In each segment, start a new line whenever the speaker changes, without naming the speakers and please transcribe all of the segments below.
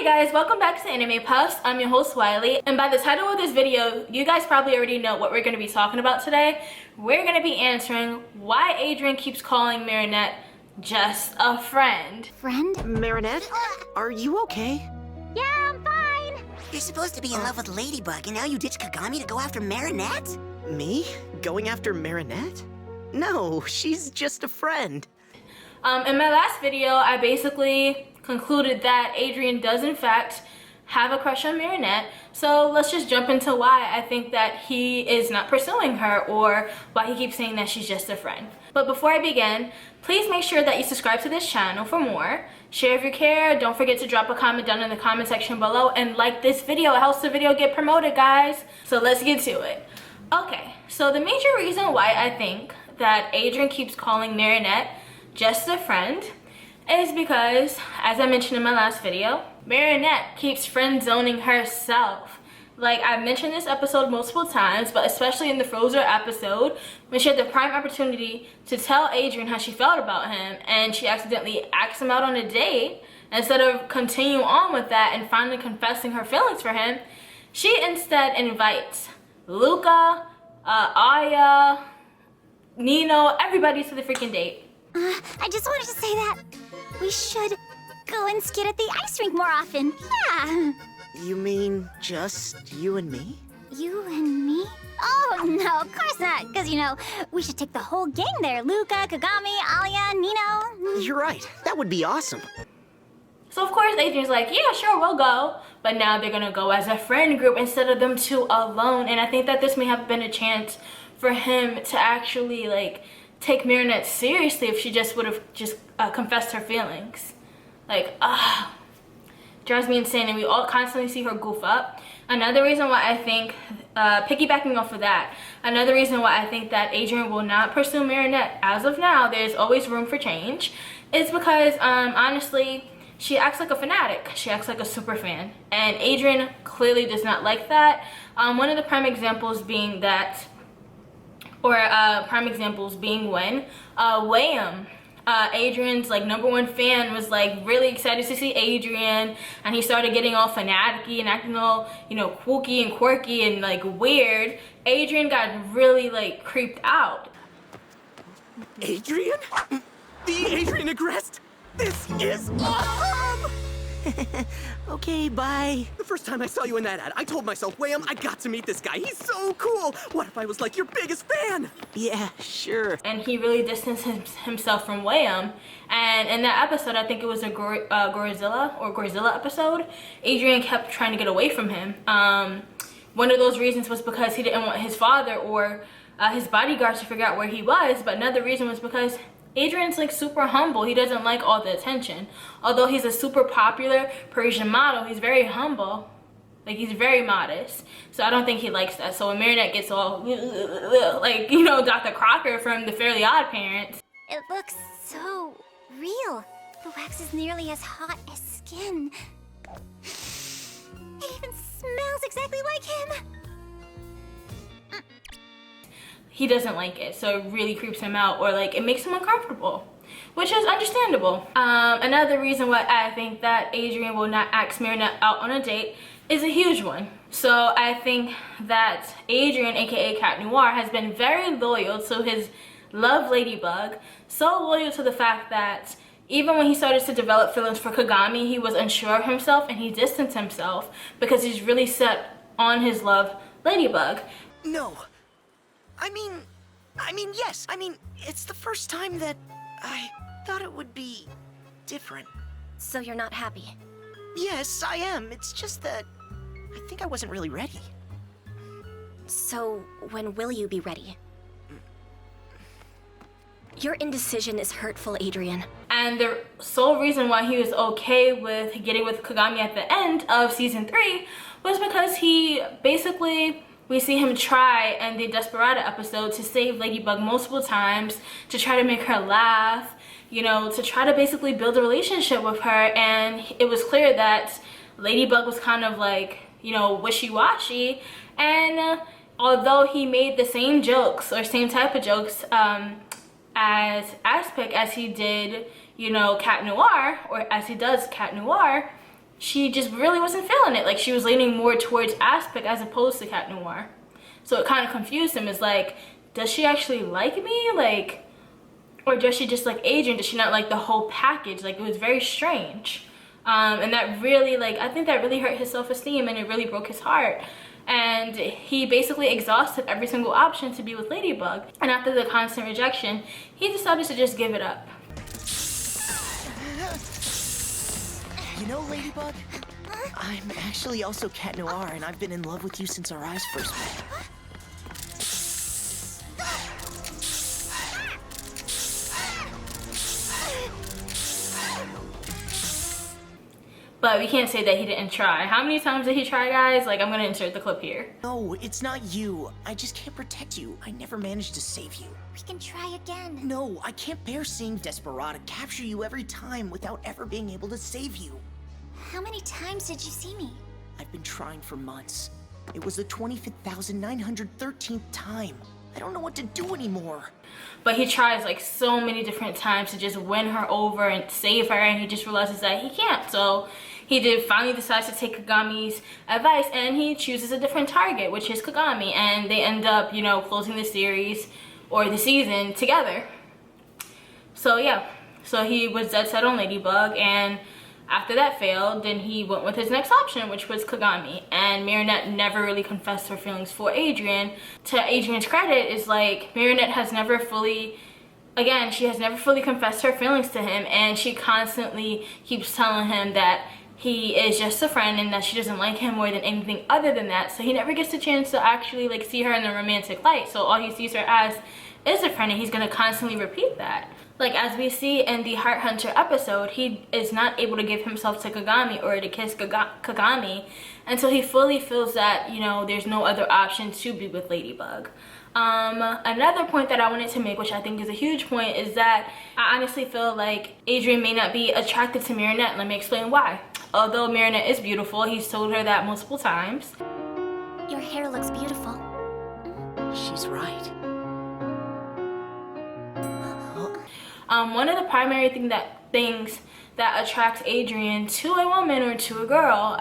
guys, welcome back to AnimePuffz. I'm your host Wiley, and by the title of this video, you guys probably already know what we're going to be talking about today. We're going to be answering why Adrien keeps calling Marinette just a friend.
Friend?
Marinette, are you okay?
Yeah, I'm fine.
You're supposed to be in love with Ladybug, and now you ditch Kagami to go after Marinette?
Me? Going after Marinette? No, she's just a friend.
In my last video, I basically concluded that Adrien does in fact have a crush on Marinette, so let's just jump into why I think that he is not pursuing her or why he keeps saying that she's just a friend. But before I begin, please make sure that you subscribe to this channel for more. Share if you care, don't forget to drop a comment down in the comment section below, and like this video. It helps the video get promoted, guys. So let's get to it. Okay, so the major reason why I think that Adrien keeps calling Marinette just a friend is because, as I mentioned in my last video, Marinette keeps friend zoning herself. Like, I've mentioned this episode multiple times, but especially in the Frozen episode, when she had the prime opportunity to tell Adrien how she felt about him, and she accidentally asked him out on a date, instead of continuing on with that and finally confessing her feelings for him, she instead invites Luca, Aya, Nino, everybody to the freaking date.
I just wanted to say that we should go and skate at the ice rink more often. Yeah.
You mean just you and me?
You and me? Oh, no, of course not. Because, you know, we should take the whole gang there. Luca, Kagami, Alia, Nino.
You're right. That would be awesome.
So of course Adrien's like, yeah, sure, we'll go. But now they're gonna go as a friend group instead of them two alone. And I think that this may have been a chance for him to actually, like, take Marinette seriously if she just would have confessed her feelings. Like, drives me insane, and we all constantly see her goof up. Another reason why I think, piggybacking off of that, another reason why I think that Adrien will not pursue Marinette as of now, there's always room for change, is because, honestly, she acts like a fanatic. She acts like a super fan, and Adrien clearly does not like that. One of the prime examples being that, when William, Adrien's like #1 fan, was like really excited to see Adrien, and he started getting all fanaticky and acting all, you know, kooky and quirky and like weird. Adrien got really like creeped out.
Adrien? The Adrien aggressed? This is awesome! Okay, bye. The first time I saw you in that ad, I told myself, William, I got to meet this guy. He's so cool. What if I was like your biggest fan? Yeah, sure.
And he really distanced himself from William. And in that episode, I think it was a Godzilla episode, Adrien kept trying to get away from him. One of those reasons was because he didn't want his father or his bodyguards to figure out where he was. But another reason was because Adrien's like super humble. He doesn't like all the attention. Although he's a super popular Parisian model, he's very humble. Like, he's very modest. So I don't think he likes that. So when Marinette gets all like, you know, Dr. Crocker from the Fairly Odd Parents.
It looks so real. The wax is nearly as hot as skin. It even smells exactly like him.
He doesn't like it, so it really creeps him out, or like it makes him uncomfortable, which is understandable. Another reason why I think that Adrien will not ask Marinette out on a date is a huge one. So I think that Adrien, aka Cat Noir, has been very loyal to his love Ladybug, so loyal to the fact that even when he started to develop feelings for Kagami, he was unsure of himself and he distanced himself because he's really set on his love Ladybug.
No. I mean, yes. I mean, it's the first time that I thought it would be different.
So you're not happy?
Yes, I am. It's just that I think I wasn't really ready.
So when will you be ready? Your indecision is hurtful, Adrien.
And the sole reason why he was okay with getting with Kagami at the end of season 3 was because he basically, we see him try in the Desperada episode to save Ladybug multiple times, to try to make her laugh, you know, to try to basically build a relationship with her. And it was clear that Ladybug was kind of like, you know, wishy-washy. And although he made the same jokes or same type of jokes as Aspic as he did, you know, Cat Noir, or as he does Cat Noir, she just really wasn't feeling it. Like, she was leaning more towards Aspic as opposed to Cat Noir. So it kind of confused him. It's like, does she actually like me? Like, or does she just like Adrien? Does she not like the whole package? Like, it was very strange. And that really, like, I think that really hurt his self-esteem, and it really broke his heart. And he basically exhausted every single option to be with Ladybug. And after the constant rejection, he decided to just give it up.
You know, Ladybug, I'm actually also Cat Noir, and I've been in love with you since our eyes first met.
But we can't say that he didn't try. How many times did he try, guys? Like, I'm gonna insert the clip here.
No, it's not you. I just can't protect you. I never managed to save you.
We can try again.
No, I can't bear seeing Desperada capture you every time without ever being able to save you.
How many times did you see me?
I've been trying for months. It was the 25,913th time. I don't know what to do anymore.
But he tries like so many different times to just win her over and save her, and he just realizes that he can't. So he finally decides to take Kagami's advice, and he chooses a different target, which is Kagami, and they end up, you know, closing the series or the season together. So yeah, so he was dead set on Ladybug, and after that failed, then he went with his next option, which was Kagami. And Marinette never really confessed her feelings for Adrien. To Adrien's credit, is like Marinette has never fully, again, she has never fully confessed her feelings to him, and she constantly keeps telling him that he is just a friend and that she doesn't like him more than anything other than that. So he never gets a chance to actually like see her in a romantic light. So all he sees her as is a friend, and he's gonna constantly repeat that. Like, as we see in the Heart Hunter episode, he is not able to give himself to Kagami or to kiss Kagami until he fully feels that, you know, there's no other option to be with Ladybug. Another point that I wanted to make, which I think is a huge point, is that I honestly feel like Adrien may not be attracted to Marinette. Let me explain why. Although Marinette is beautiful, he's told her that multiple times.
Your hair looks beautiful.
She's right.
One of the primary things that attracts Adrien to a woman or to a girl,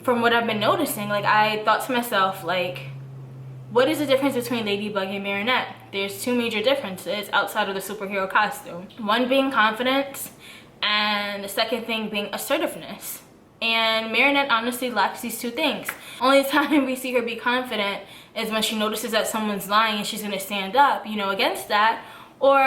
from what I've been noticing, like, I thought to myself, like, what is the difference between Ladybug and Marinette? There's two major differences outside of the superhero costume. One being confidence, and the second thing being assertiveness. And Marinette honestly lacks these two things. Only time we see her be confident is when she notices that someone's lying and she's gonna stand up, you know, against that. Or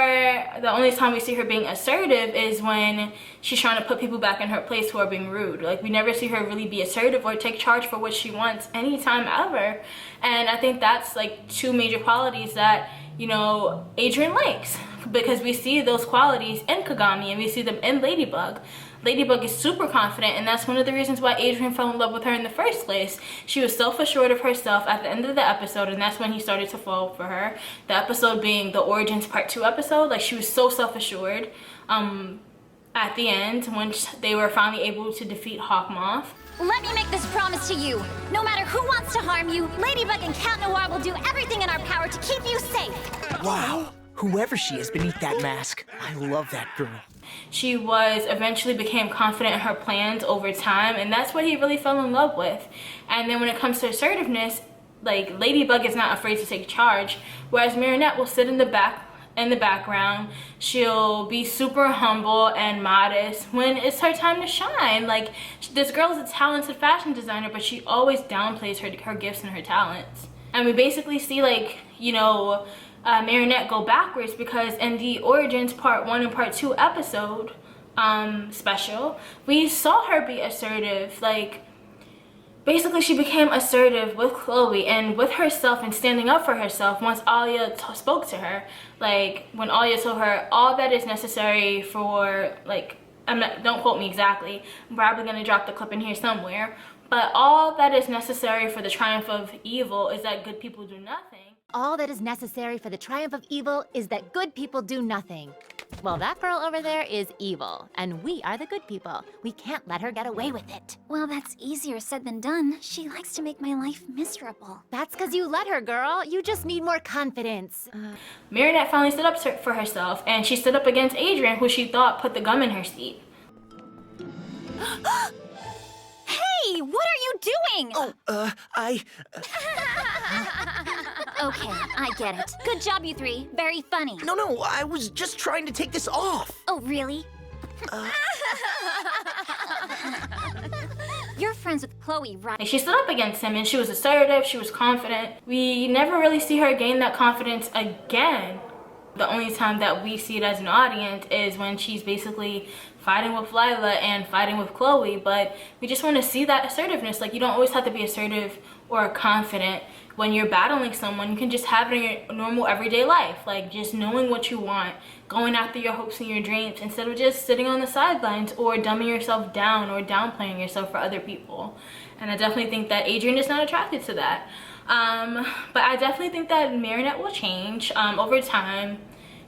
the only time we see her being assertive is when she's trying to put people back in her place who are being rude. Like, we never see her really be assertive or take charge for what she wants anytime ever. And I think that's like two major qualities that, you know, Adrien likes, because we see those qualities in Kagami and we see them in Ladybug. Ladybug is super confident, and that's one of the reasons why Adrien fell in love with her in the first place. She was self-assured of herself at the end of the episode, and that's when he started to fall for her. The episode being the Origins Part 2 episode. Like, she was so self-assured at the end when they were finally able to defeat Hawkmoth.
Let me make this promise to you. No matter who wants to harm you, Ladybug and Cat Noir will do everything in our power to keep you safe.
Wow. Whoever she is beneath that mask, I love that girl.
She eventually became confident in her plans over time, and that's what he really fell in love with. And then when it comes to assertiveness, like, Ladybug is not afraid to take charge, whereas Marinette will sit in the background. She'll be super humble and modest when it's her time to shine. Like, this girl is a talented fashion designer, but she always downplays her gifts and her talents. And we basically see, like, you know, Marinette go backwards, because in the Origins Part 1 and Part 2 episode special, we saw her be assertive. Like, basically she became assertive with Chloe and with herself and standing up for herself once Alia spoke to her. Like, when Alia told her all that is necessary for, like, don't quote me exactly, I'm probably gonna drop the clip in here somewhere, but all that is necessary for the triumph of evil is that good people do nothing.
All that is necessary for the triumph of evil is that good people do nothing. Well, that girl over there is evil, and we are the good people. We can't let her get away with it.
Well, that's easier said than done. She likes to make my life miserable.
That's because you let her, girl. You just need more confidence.
Marinette finally stood up for herself, and she stood up against Adrien, who she thought put the gum in her seat.
Hey, what are you doing?
Oh,
Okay, I get it. Good job, you three. Very funny.
No, I was just trying to take this off.
Oh, really? You're friends with Chloe, right?
Like, she stood up against him and she was assertive, she was confident. We never really see her gain that confidence again. The only time that we see it as an audience is when she's basically fighting with Lyla and fighting with Chloe, but we just want to see that assertiveness. Like, you don't always have to be assertive or confident when you're battling someone. You can just have it in your normal everyday life, like just knowing what you want, going after your hopes and your dreams instead of just sitting on the sidelines or dumbing yourself down or downplaying yourself for other people. And I definitely think that Adrien is not attracted to that. But I definitely think that Marinette will change over time.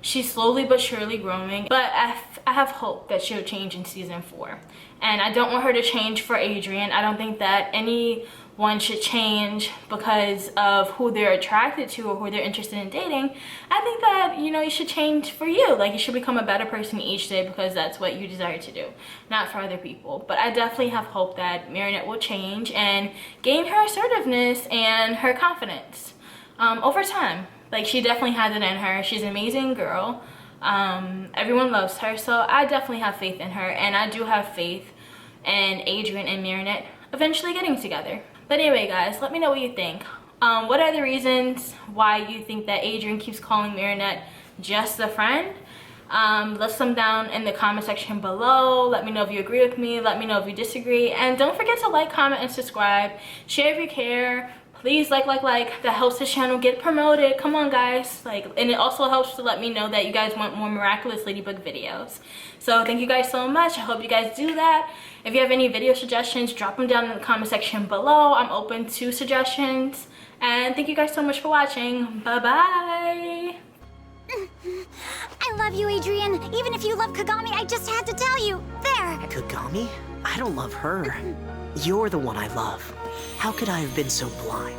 She's slowly but surely growing, but I have hope that she'll change in season 4. And I don't want her to change for Adrien. I don't think that anyone should change because of who they're attracted to or who they're interested in dating. I think that, you know, you should change for you. Like, you should become a better person each day because that's what you desire to do, not for other people. But I definitely have hope that Marinette will change and gain her assertiveness and her confidence over time. Like, she definitely has it in her. She's an amazing girl. Everyone loves her, so I definitely have faith in her, and I do have faith in Adrien and Marinette eventually getting together. But anyway, guys, let me know what you think. What are the reasons why you think that Adrien keeps calling Marinette just a friend? List them down in the comment section below. Let me know if you agree with me. Let me know if you disagree. And don't forget to like, comment, and subscribe. Share if you care. Please like. That helps this channel get promoted. Come on, guys. And it also helps to let me know that you guys want more Miraculous Ladybug videos. So thank you guys so much. I hope you guys do that. If you have any video suggestions, drop them down in the comment section below. I'm open to suggestions. And thank you guys so much for watching. Bye-bye.
I love you, Adrien. Even if you love Kagami, I just had to tell you. There.
Kagami? I don't love her. You're the one I love. How could I have been so blind?